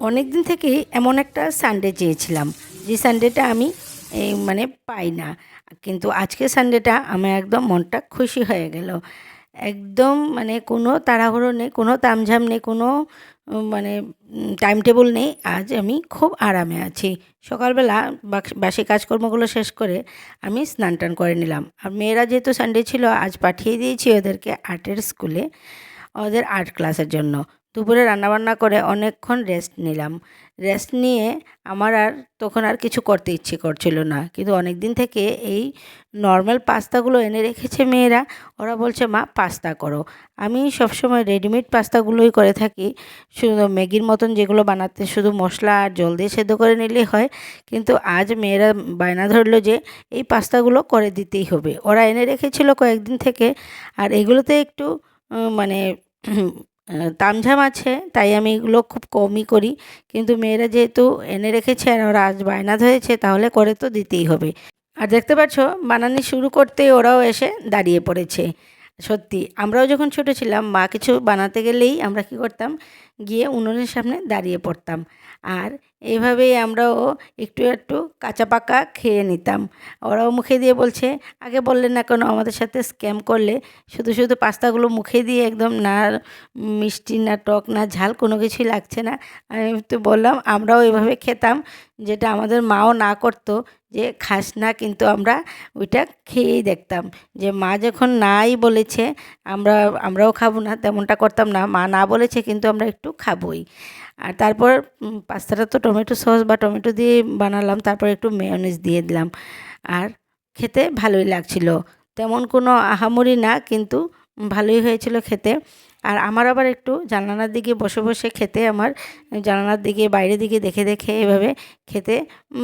অনেক দিন থেকেই এমন একটা সানডে চেয়েছিলাম, যে সানডেটা আমি মানে পাই না। কিন্তু আজকে সানডেটা আমার একদম মনটা খুশি হয়ে গেল। একদম মানে কোনো তাড়াহুড়ো নেই, কোনো তামঝাম নেই, কোনো মানে টাইম টেবল নেই। আজ আমি খুব আরামে আছি। সকালবেলা বাসি কাজকর্মগুলো শেষ করে আমি স্নান টান করে নিলাম। আর মেয়েরা যেহেতু সানডে ছিল, আজ পাঠিয়ে দিয়েছি ওদেরকে আর্টের স্কুলে, ওদের আর্ট ক্লাসের জন্য। দুপুরে রান্নাবান্না করে অনেকক্ষণ রেস্ট নিলাম। রেস্ট নিয়ে আমার তখন আর কিছু করতে ইচ্ছে করছিল না। কিন্তু অনেক দিন থেকে এই নর্মাল পাস্তাগুলো এনে রেখেছে মেয়েরা। ওরা বলছে, মা পাস্তা করো। আমি সবসময় রেডিমেড পাস্তাগুলোই করে থাকি, শুধু ম্যাগির মতন যেগুলো বানাতে শুধু মশলা আর জল দিয়ে সেদ্ধ করে নিলেই হয়। কিন্তু আজ মেয়েরা বায়না ধরলো যে এই পাস্তাগুলো করে দিতেই হবে। ওরা এনে রেখেছিল কয়েকদিন থেকে, আর এগুলোতে একটু মানে তামঝাম আছে, তাই আমি এগুলো খুব কমই করি। কিন্তু মেয়েরা যেহেতু এনে রেখেছে আর ওরা আজ বায়না ধরেছে, তাহলে করে তো দিতেই হবে। আর দেখতে পাচ্ছ, বানানি শুরু করতেই ওরাও এসে দাঁড়িয়ে পড়েছে। সত্যি আমরাও যখন ছোট ছিলাম, মা কিছু বানাতে গেলেই আমরা কী করতাম, গিয়ে উনুনের সামনে দাঁড়িয়ে পড়তাম। আর এইভাবেই আমরাও একটু একটু কাঁচা পাকা খেয়ে নিতাম। ওরাও মুখে দিয়ে বলছে, আগে বললেন না কেন আমাদের সাথে স্ক্যাম করলে? শুধু শুধু পাস্তাগুলো মুখে দিয়ে একদম না মিষ্টি না টক না ঝাল কোনো কিছুই লাগছে না। আমি তো বললাম আমরাও এভাবে খেতাম, যেটা আমাদের মাও না করতো যে খাস না, কিন্তু আমরা ওইটা খেয়েই দেখতাম। যে মা যখন নাই বলেছে আমরাও খাবো না, তেমনটা করতাম না। মা না বলেছে কিন্তু আমরা একটু খাবোই। আর তারপর পাস্তাটা তো টমেটো সস বা টমেটো দিয়ে বানালাম, তারপর একটু মেয়োনিজ দিয়ে দিলাম। আর খেতে ভালোই লাগছিল, তেমন কোনো আহামরি না, কিন্তু ভালোই হয়েছিল খেতে। আর আমার আবার একটু জানালার দিকে বসে বসে খেতে, আমার জানালার দিকে বাইরের দিকে দেখে দেখে এভাবে খেতে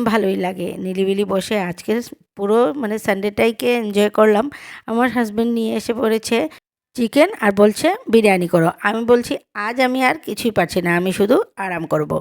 ভালোই লাগে। নিরিবিলি বসে আজকে পুরো মানে সানডেটাইকে এনজয় করলাম। আমার হাজব্যান্ড নিয়ে এসে পড়েছে চিকেন আর বলছে বিরিয়ানি করো। আমি বলছি আজ আমি আর কিছুই পারছি না, আমি শুধু আরাম করব।